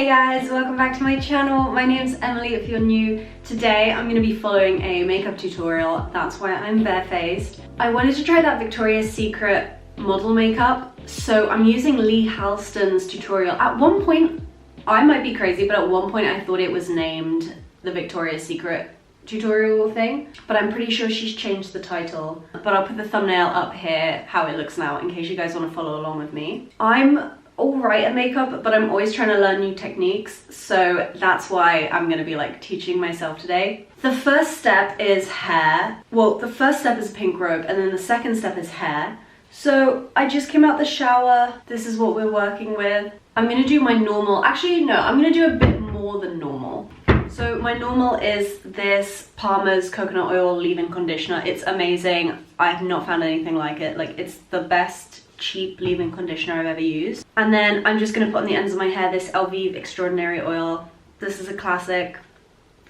Hey guys, welcome back to my channel. My name's Emily if you're new. Today I'm going to be following a makeup tutorial. That's why I'm barefaced. I wanted to try that Victoria's Secret model makeup, so I'm using Lee Halston's tutorial. At one point, I might be crazy, but at one point I thought it was named the Victoria's Secret tutorial thing, but I'm pretty sure she's changed the title. But I'll put the thumbnail up here how it looks now in case you guys want to follow along with me. I'm alright at makeup, but I'm always trying to learn new techniques, so that's why I'm gonna be like teaching myself today. The first step is hair. Well, the first step is a pink robe, and then the second step is hair. So I just came out the shower. This is what we're working with. I'm gonna do my normal, actually no, I'm gonna do a bit more than normal. So my normal is this Palmer's coconut oil leave-in conditioner. It's amazing. I have not found anything like it. Like, it's the best cheap leave-in conditioner I've ever used. And then I'm just gonna put on the ends of my hair this Elvive Extraordinary Oil. This is a classic.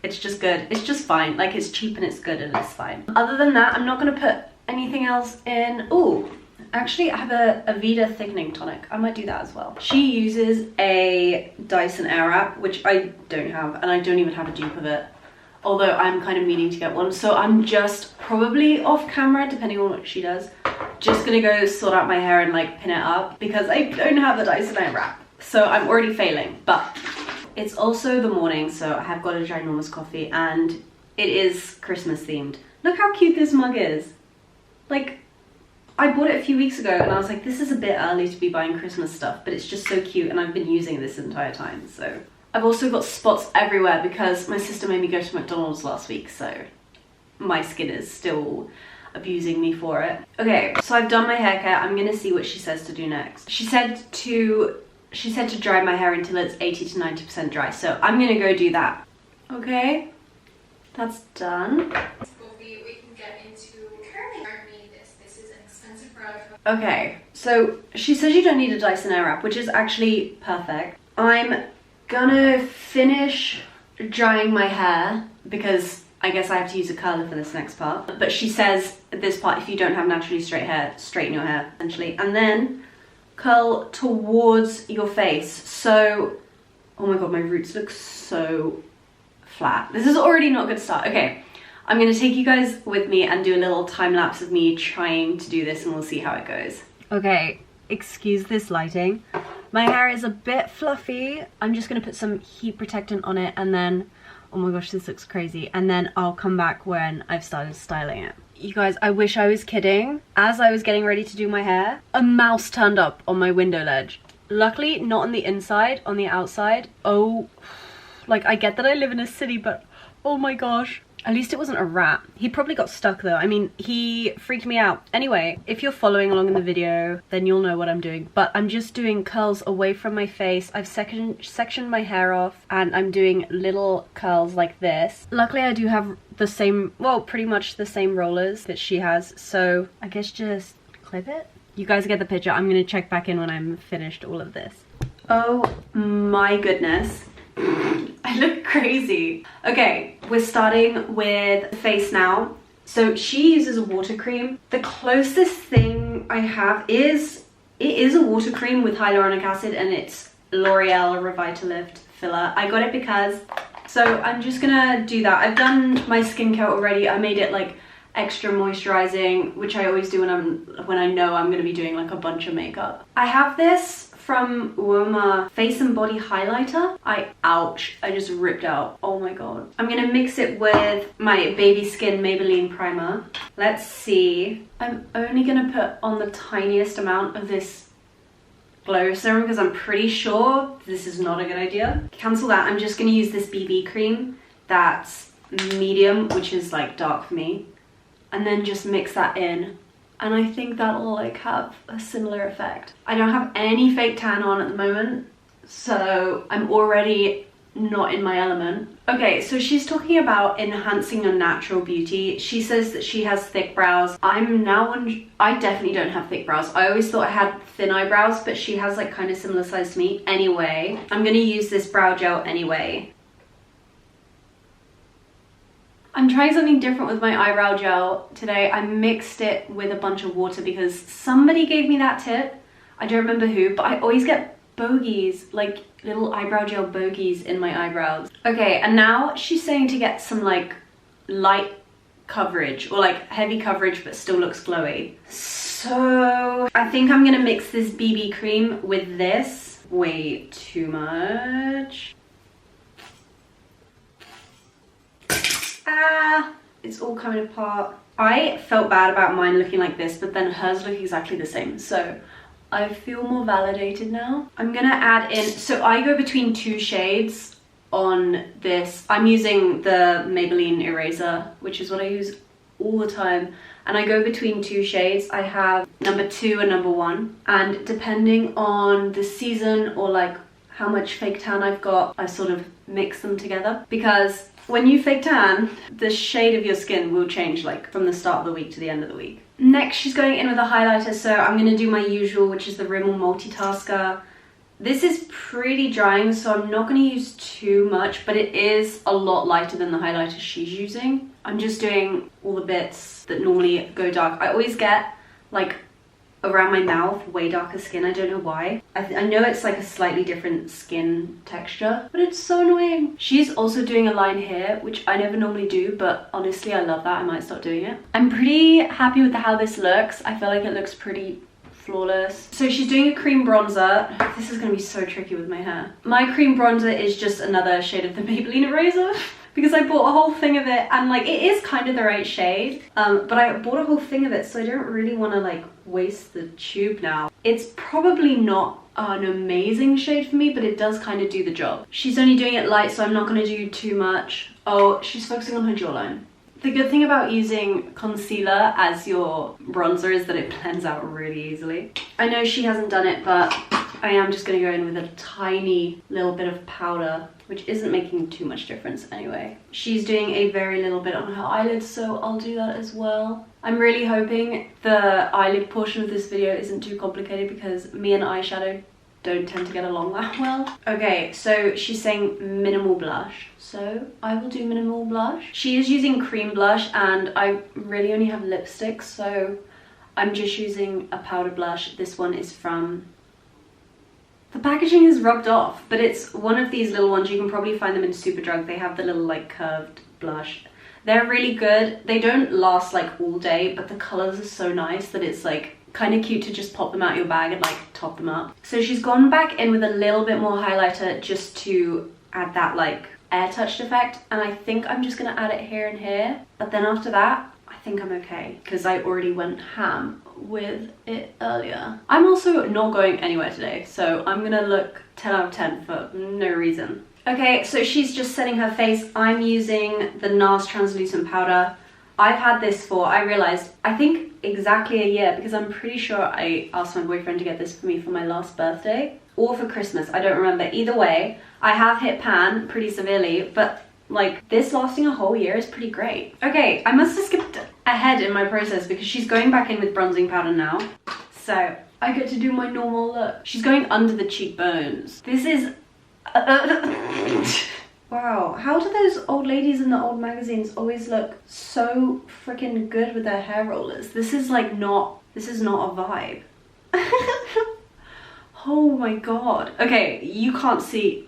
It's just good. It's just fine. Like, it's cheap and it's good and it's fine. Other than that, I'm not gonna put anything else in. Ooh, actually I have a Aveda thickening tonic. I might do that as well. She uses a Dyson Airwrap, which I don't have, and I don't even have a dupe of it. Although I'm kind of meaning to get one. So I'm just probably off camera, depending on what she does, just gonna go sort out my hair and like pin it up because I don't have the Dyson Airwrap. So I'm already failing, but it's also the morning, so I have got a ginormous coffee and it is Christmas themed. Look how cute this mug is. Like, I bought it a few weeks ago and I was like, this is a bit early to be buying Christmas stuff, but it's just so cute and I've been using it this entire time, so. I've also got spots everywhere because my sister made me go to McDonald's last week, so my skin is still abusing me for it. Okay, so I've done my haircut. I'm gonna see what she says to do next. She said to dry my hair until it's 80 to 90% dry, so I'm gonna go do that. Okay, that's done. Okay, so she says you don't need a Dyson Airwrap, which is actually perfect. I'm gonna finish drying my hair because I guess I have to use a curler for this next part. But she says this part, if you don't have naturally straight hair, straighten your hair essentially, and then curl towards your face. So, oh my god, my roots look so flat. This is already not a good start. Okay, I'm gonna take you guys with me and do a little time lapse of me trying to do this and we'll see how it goes. Okay, excuse this lighting. My hair is a bit fluffy. I'm just gonna put some heat protectant on it and then, oh my gosh, this looks crazy. And then I'll come back when I've started styling it. You guys, I wish I was kidding. As I was getting ready to do my hair, a mouse turned up on my window ledge. Luckily, not on the inside, on the outside. Oh, like I get that I live in a city, but oh my gosh. At least it wasn't a rat. He probably got stuck though. I mean, he freaked me out. Anyway, if you're following along in the video, then you'll know what I'm doing. But I'm just doing curls away from my face. I've sectioned my hair off and I'm doing little curls like this. Luckily, I do have the same, well, pretty much the same rollers that she has. So I guess just clip it. You guys get the picture. I'm gonna check back in when I'm finished all of this. Oh my goodness. I look crazy. Okay, we're starting with the face now. So she uses a water cream. The closest thing I have is, it is a water cream with hyaluronic acid and it's L'Oreal Revitalift filler. I got it because, so I'm just gonna do that. I've done my skincare already. I made it like extra moisturizing, which I always do when I know I'm gonna be doing like a bunch of makeup. I have this from Uoma Face and Body Highlighter. Ouch, I just ripped out. Oh my god. I'm gonna mix it with my Baby Skin Maybelline primer. Let's see. I'm only gonna put on the tiniest amount of this glow serum because I'm pretty sure this is not a good idea. Cancel that. I'm just gonna use this BB cream that's medium, which is like dark for me, and then just mix that in. And I think that'll like have a similar effect. I don't have any fake tan on at the moment, so I'm already not in my element. Okay, so she's talking about enhancing your natural beauty. She says that she has thick brows. I definitely don't have thick brows. I always thought I had thin eyebrows, but she has like kind of similar size to me. Anyway, I'm gonna use this brow gel anyway. I'm trying something different with my eyebrow gel today. I mixed it with a bunch of water because somebody gave me that tip. I don't remember who, but I always get bogeys, like little eyebrow gel bogeys in my eyebrows. Okay, and now she's saying to get some like light coverage or like heavy coverage but still looks glowy. So I think I'm gonna mix this BB cream with this. Way too much. Ah, it's all coming apart. I felt bad about mine looking like this, but then hers look exactly the same. So I feel more validated now. I'm gonna add in, so I go between 2 shades on this. I'm using the Maybelline eraser, which is what I use all the time. And I go between 2 shades. I have number 2 and number 1. And depending on the season or like how much fake tan I've got, I sort of mix them together. Because when you fake tan, the shade of your skin will change like from the start of the week to the end of the week. Next, she's going in with a highlighter. So I'm gonna do my usual, which is the Rimmel Multitasker. This is pretty drying, so I'm not going to use too much, but it is a lot lighter than the highlighter she's using. I'm just doing all the bits that normally go dark. I always get, like, around my mouth, way darker skin. I don't know why. I know it's like a slightly different skin texture, but it's so annoying. She's also doing a line here, which I never normally do, but honestly, I love that. I might start doing it. I'm pretty happy with how this looks. I feel like it looks pretty flawless. So she's doing a cream bronzer. This is gonna be so tricky with my hair. My cream bronzer is just another shade of the Maybelline eraser because I bought a whole thing of it, and like it is kind of the right shade, but I bought a whole thing of it, so I don't really want to like waste the tube now. It's probably not an amazing shade for me, but it does kind of do the job. She's only doing it light, so I'm not going to do too much. Oh, she's focusing on her jawline. The good thing about using concealer as your bronzer is that it blends out really easily. I know she hasn't done it, but I am just going to go in with a tiny little bit of powder, which isn't making too much difference anyway. She's doing a very little bit on her eyelids, so I'll do that as well. I'm really hoping the eyelid portion of this video isn't too complicated because me and eyeshadow don't tend to get along that well. Okay, so she's saying minimal blush, so I will do minimal blush. She is using cream blush and I really only have lipstick, so I'm just using a powder blush. This one is from... The packaging is rubbed off, but it's one of these little ones. You can probably find them in Superdrug. They have the little like curved blush. They're really good. They don't last like all day, but the colors are so nice that it's like kind of cute to just pop them out your bag and like top them up. So she's gone back in with a little bit more highlighter just to add that like air touched effect, and I think I'm just gonna add it here and here, but then after that I think I'm okay because I already went ham with it earlier. I'm also not going anywhere today, so I'm gonna look 10 out of 10 for no reason. Okay, so she's just setting her face. I'm using the NARS translucent powder. I've had this for, I realized, I think exactly a year, because I'm pretty sure I asked my boyfriend to get this for me for my last birthday or for Christmas. I don't remember. Either way, I have hit pan pretty severely, but like this lasting a whole year is pretty great. Okay, I must have skipped ahead in my process because she's going back in with bronzing powder now. So I get to do my normal look. She's going under the cheekbones. This is... Wow, how do those old ladies in the old magazines always look so freaking good with their hair rollers? This is like not, this is not a vibe. Oh my god. Okay, you can't see.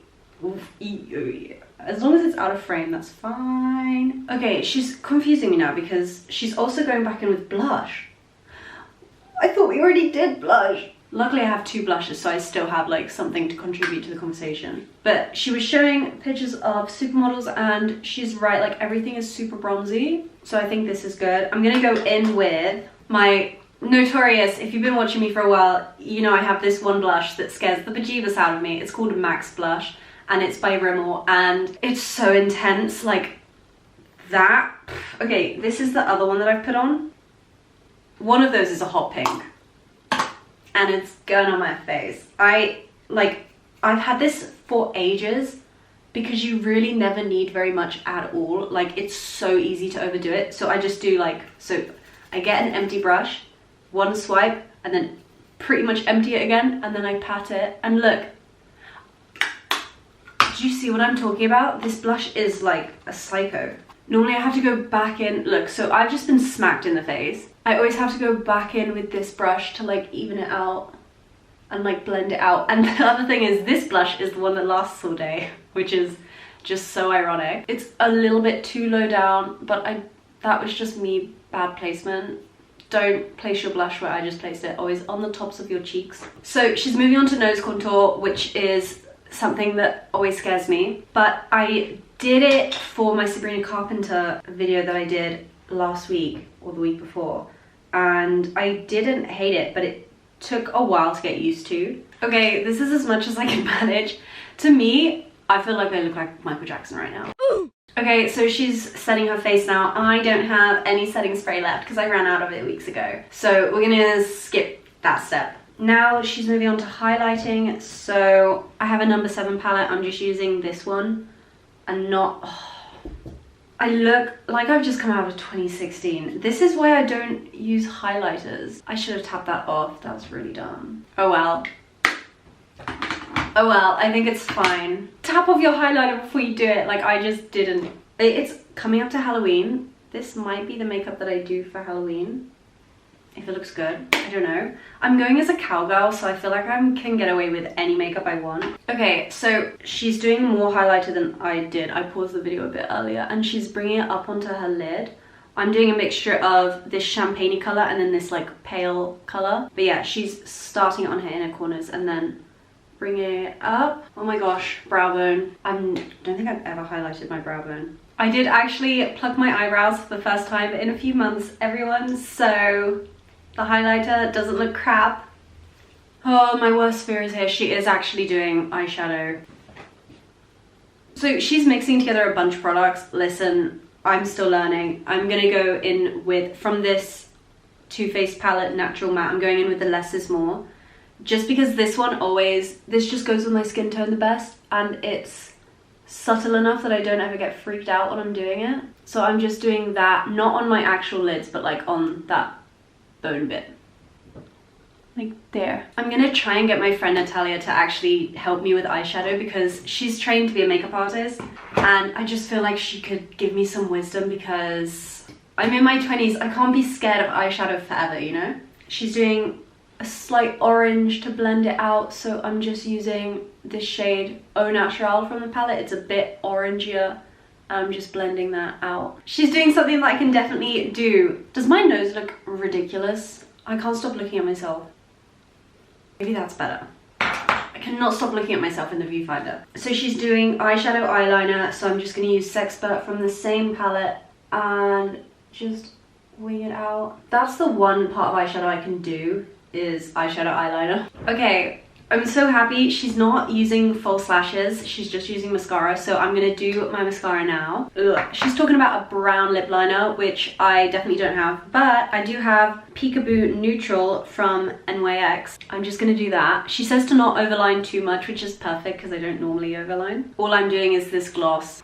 As long as it's out of frame, that's fine. Okay, she's confusing me now because she's also going back in with blush. I thought we already did blush. Luckily I have 2 blushes, so I still have like something to contribute to the conversation. But she was showing pictures of supermodels and she's right, like everything is super bronzy. So I think this is good. I'm gonna go in with my notorious, if you've been watching me for a while, you know I have this one blush that scares the bejeebus out of me. It's called Max Blush and it's by Rimmel and it's so intense, like that. Okay, this is the other one that I've put on. One of those is a hot pink. And it's going on my face. I've had this for ages because you really never need very much at all. Like it's so easy to overdo it. So I just do like, so I get an empty brush, one swipe, and then pretty much empty it again, and then I pat it. And look, do you see what I'm talking about? This blush is like a psycho. Normally I have to go back in, look, so I've just been smacked in the face. I always have to go back in with this brush to like even it out. and like blend it out. And the other thing is this blush is the one that lasts all day, which is just so ironic. It's a little bit too low down, but that was just me, bad placement. Don't place your blush where I just placed it, always on the tops of your cheeks. So she's moving on to nose contour, which is something that always scares me, but I did it for my Sabrina Carpenter video that I did last week or the week before, and I didn't hate it, but it took a while to get used to. Okay, this is as much as I can manage. To me, I feel like I look like Michael Jackson right now. Okay, so she's setting her face now. I don't have any setting spray left because I ran out of it weeks ago. So we're gonna skip that step. Now she's moving on to highlighting. So I have a number 7 palette. I'm just using this one and not... I look like I've just come out of 2016. This is why I don't use highlighters. I should have tapped that off. That was really dumb. Oh well. Oh well, I think it's fine. Tap off your highlighter before you do it. Like, I just didn't. It's coming up to Halloween. This might be the makeup that I do for Halloween. If it looks good, I don't know. I'm going as a cowgirl, so I feel like I can get away with any makeup I want. Okay, so she's doing more highlighter than I did. I paused the video a bit earlier, and she's bringing it up onto her lid. I'm doing a mixture of this champagne-y color and then this like pale color. But yeah, she's starting it on her inner corners and then bringing it up. Oh my gosh, brow bone. I don't think I've ever highlighted my brow bone. I did actually pluck my eyebrows for the first time in a few months, everyone, so the highlighter doesn't look crap. Oh, my worst fear is here. She is actually doing eyeshadow. So she's mixing together a bunch of products. Listen, I'm still learning. I'm gonna go in with, from this Too Faced palette, Natural Matte, I'm going in with the less is more. Just because this one always, this just goes with my skin tone the best, and it's subtle enough that I don't ever get freaked out when I'm doing it. So I'm just doing that, not on my actual lids, but like on that bone bit. Like there. I'm gonna try and get my friend Natalia to actually help me with eyeshadow because she's trained to be a makeup artist, and I just feel like she could give me some wisdom because I'm in my 20s. I can't be scared of eyeshadow forever, you know? She's doing a slight orange to blend it out, so I'm just using this shade Au Naturel from the palette. It's a bit orangier. I'm just blending that out. She's doing something that I can definitely do. Does my nose look ridiculous? I can't stop looking at myself. Maybe that's better. I cannot stop looking at myself in the viewfinder. So she's doing eyeshadow eyeliner, so I'm just gonna use Sexpert from the same palette and just wing it out. That's the one part of eyeshadow I can do, is eyeshadow eyeliner. Okay, I'm so happy she's not using false lashes, she's just using mascara, so I'm gonna do my mascara now. Ugh. She's talking about a brown lip liner, which I definitely don't have, but I do have Peekaboo Neutral from NYX. I'm just gonna do that. She says to not overline too much, which is perfect because I don't normally overline. All I'm doing is this gloss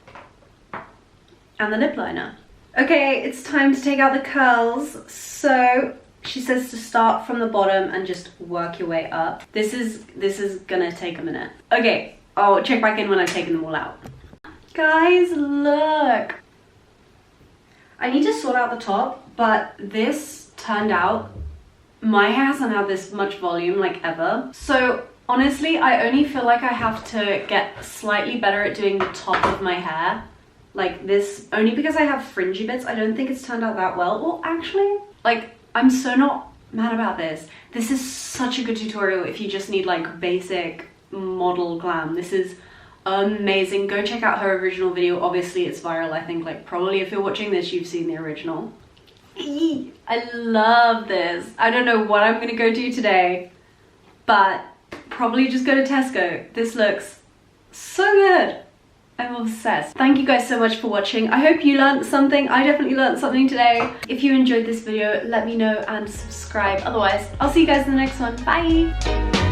and the lip liner. Okay, it's time to take out the curls. So she says to start from the bottom and just work your way up. This is gonna take a minute. Okay, I'll check back in when I've taken them all out. Guys, look. I need to sort out the top, but this turned out, my hair hasn't had this much volume like ever. So honestly, I only feel like I have to get slightly better at doing the top of my hair. Like this, only because I have fringy bits. I don't think it's turned out that well. Well, actually, like, I'm so not mad about this. This is such a good tutorial if you just need like basic model glam. This is amazing. Go check out her original video. Obviously it's viral. I think like probably if you're watching this, you've seen the original. I love this. I don't know what I'm gonna go do today, but probably just go to Tesco. This looks so good. I'm obsessed. Thank you guys so much for watching. I hope you learned something. I definitely learned something today. If you enjoyed this video, let me know and subscribe. Otherwise, I'll see you guys in the next one. Bye.